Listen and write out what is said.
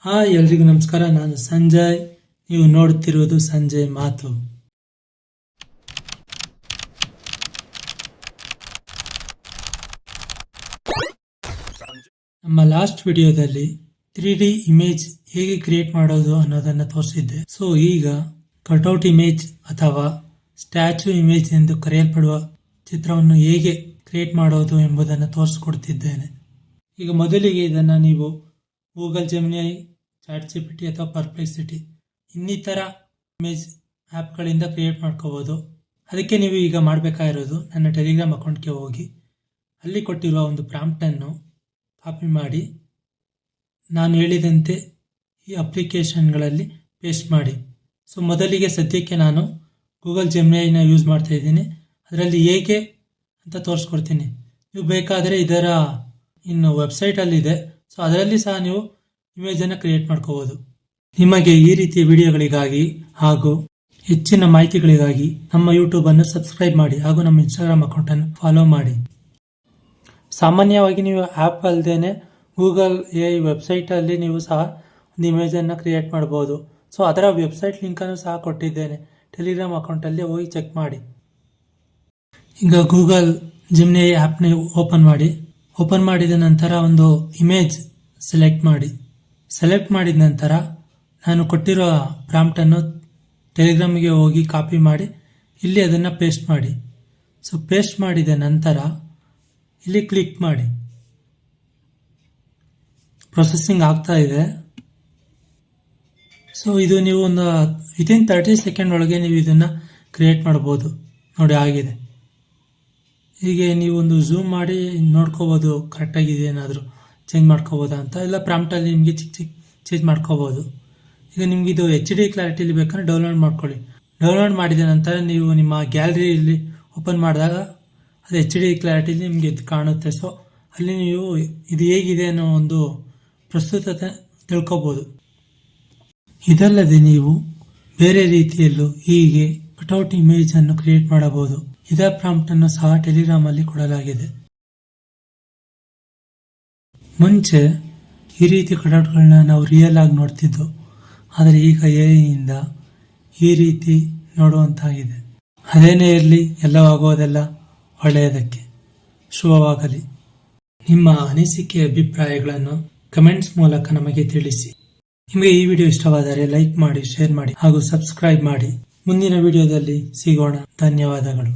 Hi ಎಲ್ರಿಗೂ ನಮಸ್ಕಾರ. ನಾನು ಸಂಜಯ್. ನೀವು ನೋಡುತ್ತಿರುವುದು ಸಂಜಯ್ ಮಾತು. ನಮ್ಮ ಲಾಸ್ಟ್ ವಿಡಿಯೋದಲ್ಲಿ 3D ಇಮೇಜ್ ಹೇಗೆ ಕ್ರಿಯೇಟ್ ಮಾಡೋದು ಅನ್ನೋದನ್ನ ತೋರಿಸಿದ್ದೆ. ಸೊ ಈಗ ಕಟ್ಔಟ್ ಇಮೇಜ್ ಅಥವಾ ಸ್ಟ್ಯಾಚ್ಯೂ ಇಮೇಜ್ ಎಂದು ಕರೆಯಲ್ಪಡುವ ಚಿತ್ರವನ್ನು ಹೇಗೆ ಕ್ರಿಯೇಟ್ ಮಾಡೋದು ಎಂಬುದನ್ನು ತೋರಿಸಿಕೊಡ್ತಿದ್ದೇನೆ. ಈಗ ಮೊದಲಿಗೆ ಇದನ್ನ ನೀವು ಗೂಗಲ್ ಜೆಮಿನಿ, ChatGPT ಅಥವಾ ಪರ್ಪ್ಲೆಕ್ಸಿಟಿ ಇನ್ನಿತರ ಇಮೇಜ್ ಆ್ಯಪ್ಗಳಿಂದ ಕ್ರಿಯೇಟ್ ಮಾಡ್ಕೋಬೋದು. ಅದಕ್ಕೆ ನೀವು ಈಗ ಮಾಡಬೇಕಾಗಿರೋದು ನನ್ನ ಟೆಲಿಗ್ರಾಮ್ ಅಕೌಂಟ್ಗೆ ಹೋಗಿ ಅಲ್ಲಿ ಕೊಟ್ಟಿರುವ ಒಂದು ಪ್ರಾಂಪ್ಟನ್ನು ಕಾಪಿ ಮಾಡಿ ನಾನು ಹೇಳಿದಂತೆ ಈ ಅಪ್ಲಿಕೇಶನ್ಗಳಲ್ಲಿ ಪೇಸ್ಟ್ ಮಾಡಿ. ಸೊ ಮೊದಲಿಗೆ ಸದ್ಯಕ್ಕೆ ನಾನು ಗೂಗಲ್ ಜೆಮಿನಿನ ಯೂಸ್ ಮಾಡ್ತಾ ಇದ್ದೀನಿ. ಅದರಲ್ಲಿ ಹೇಗೆ ಅಂತ ತೋರಿಸ್ಕೊಡ್ತೀನಿ. ನೀವು ಬೇಕಾದರೆ ಇದರ ಇನ್ನು ವೆಬ್ಸೈಟಲ್ಲಿದೆ. ಸೊ ಅದರಲ್ಲಿ ಸಹ ನೀವು ಇಮೇಜನ್ನು ಕ್ರಿಯೇಟ್ ಮಾಡ್ಕೋಬೋದು. ನಿಮಗೆ ಈ ರೀತಿಯ ವಿಡಿಯೋಗಳಿಗಾಗಿ ಹಾಗೂ ಹೆಚ್ಚಿನ ಮಾಹಿತಿಗಳಿಗಾಗಿ ನಮ್ಮ ಯೂಟ್ಯೂಬನ್ನು ಸಬ್ಸ್ಕ್ರೈಬ್ ಮಾಡಿ ಹಾಗೂ ನಮ್ಮ ಇನ್ಸ್ಟಾಗ್ರಾಮ್ ಅಕೌಂಟನ್ನು ಫಾಲೋ ಮಾಡಿ. ಸಾಮಾನ್ಯವಾಗಿ ನೀವು ಆ್ಯಪ್ ಅಲ್ಲದೆ ಗೂಗಲ್ AI ವೆಬ್ಸೈಟಲ್ಲಿ ನೀವು ಸಹ ಒಂದು ಇಮೇಜನ್ನು ಕ್ರಿಯೇಟ್ ಮಾಡ್ಬೋದು. ಸೊ ಅದರ ವೆಬ್ಸೈಟ್ ಲಿಂಕನ್ನು ಸಹ ಕೊಟ್ಟಿದ್ದೇನೆ. ಟೆಲಿಗ್ರಾಮ್ ಅಕೌಂಟಲ್ಲಿ ಹೋಗಿ ಚೆಕ್ ಮಾಡಿ. ಈಗ ಗೂಗಲ್ ಜೆಮಿನಿ ಆ್ಯಪ್ನ ಓಪನ್ ಮಾಡಿದ ನಂತರ ಒಂದು ಇಮೇಜ್ ಸೆಲೆಕ್ಟ್ ಮಾಡಿದ ನಂತರ ನಾನು ಕೊಟ್ಟಿರೋ ಪ್ರಾಂಪ್ಟನ್ನು ಟೆಲಿಗ್ರಾಮಿಗೆ ಹೋಗಿ ಕಾಪಿ ಮಾಡಿ ಇಲ್ಲಿ ಅದನ್ನು ಪೇಸ್ಟ್ ಮಾಡಿ. ಸೊ ಪೇಸ್ಟ್ ಮಾಡಿದ ನಂತರ ಇಲ್ಲಿ ಕ್ಲಿಕ್ ಮಾಡಿ. ಪ್ರೊಸೆಸಿಂಗ್ ಆಗ್ತಾ ಇದೆ. ಸೊ ಇದು ನೀವು ಒಂದು ವಿತಿನ್ 30 ಸೆಕೆಂಡ್ ಒಳಗೆ ನೀವು ಇದನ್ನು ಕ್ರಿಯೇಟ್ ಮಾಡ್ಬೋದು. ನೋಡಿ ಆಗಿದೆ. ಹೀಗೆ ನೀವು ಒಂದು ಝೂಮ್ ಮಾಡಿ ನೋಡ್ಕೋಬೋದು ಕರೆಕ್ಟಾಗಿದೆ ಏನಾದರೂ ಚೇಂಜ್ ಮಾಡ್ಕೋಬೋದಾ ಅಂತ. ಇಲ್ಲ ಪ್ರಾಂಪ್ಟಲ್ಲಿ ನಿಮಗೆ ಚಿಕ್ಕ ಚೇಂಜ್ ಮಾಡ್ಕೋಬೋದು. ಈಗ ನಿಮ್ಗೆ ಇದು HD ಕ್ಲಾರಿಟಿಲಿ ಬೇಕಂದ್ರೆ ಡೌನ್ಲೋಡ್ ಮಾಡ್ಕೊಳ್ಳಿ. ಡೌನ್ಲೋಡ್ ಮಾಡಿದ ನಂತರ ನೀವು ನಿಮ್ಮ ಗ್ಯಾಲರಿಯಲ್ಲಿ ಓಪನ್ ಮಾಡಿದಾಗ ಅದು HD ಕ್ಲಾರಿಟಿಲಿ ನಿಮಗೆ ಇದು ಕಾಣುತ್ತೆ. ಸೊ ಅಲ್ಲಿ ನೀವು ಇದು ಹೇಗಿದೆ ಅನ್ನೋ ಒಂದು ಪ್ರಸ್ತುತತೆ ತಿಳ್ಕೊಬೋದು. ಇದಲ್ಲದೆ ನೀವು ಬೇರೆ ರೀತಿಯಲ್ಲೂ ಹೀಗೆ ಕಟ್ಔಟ್ ಇಮೇಜ್ ಅನ್ನು ಕ್ರಿಯೇಟ್ ಮಾಡಬಹುದು. ಇದರ ಪ್ರಾಂಪ್ಟ್ ಅನ್ನು ಸಹ ಟೆಲಿಗ್ರಾಮ್ ಅಲ್ಲಿ ಕೊಡಲಾಗಿದೆ. ಮುಂಚೆ ಈ ರೀತಿ ಕಟ್ಔಟ್ಗಳನ್ನ ನಾವು ರಿಯಲ್ ಆಗಿ ನೋಡ್ತಿದ್ದೋ, ಆದರೆ ಈಗ AI ಇಂದ ಈ ರೀತಿ ನೋಡುವಂತಾಗಿದೆ. ಅದೇನೇ ಇರಲಿ, ಎಲ್ಲವಾಗೋದೆಲ್ಲ ಒಳ್ಳೆಯದಕ್ಕೆ. ಶುಭವಾಗಲಿ. ನಿಮ್ಮ ಅನಿಸಿಕೆ ಅಭಿಪ್ರಾಯಗಳನ್ನು ಕಮೆಂಟ್ಸ್ ಮೂಲಕ ನಮಗೆ ತಿಳಿಸಿ. ನಿಮಗೆ ಈ ವಿಡಿಯೋ ಇಷ್ಟವಾದರೆ ಲೈಕ್ ಮಾಡಿ, ಶೇರ್ ಮಾಡಿ ಹಾಗೂ ಸಬ್ಸ್ಕ್ರೈಬ್ ಮಾಡಿ. ಮುಂದಿನ ವಿಡಿಯೋದಲ್ಲಿ ಸಿಗೋಣ. ಧನ್ಯವಾದಗಳು.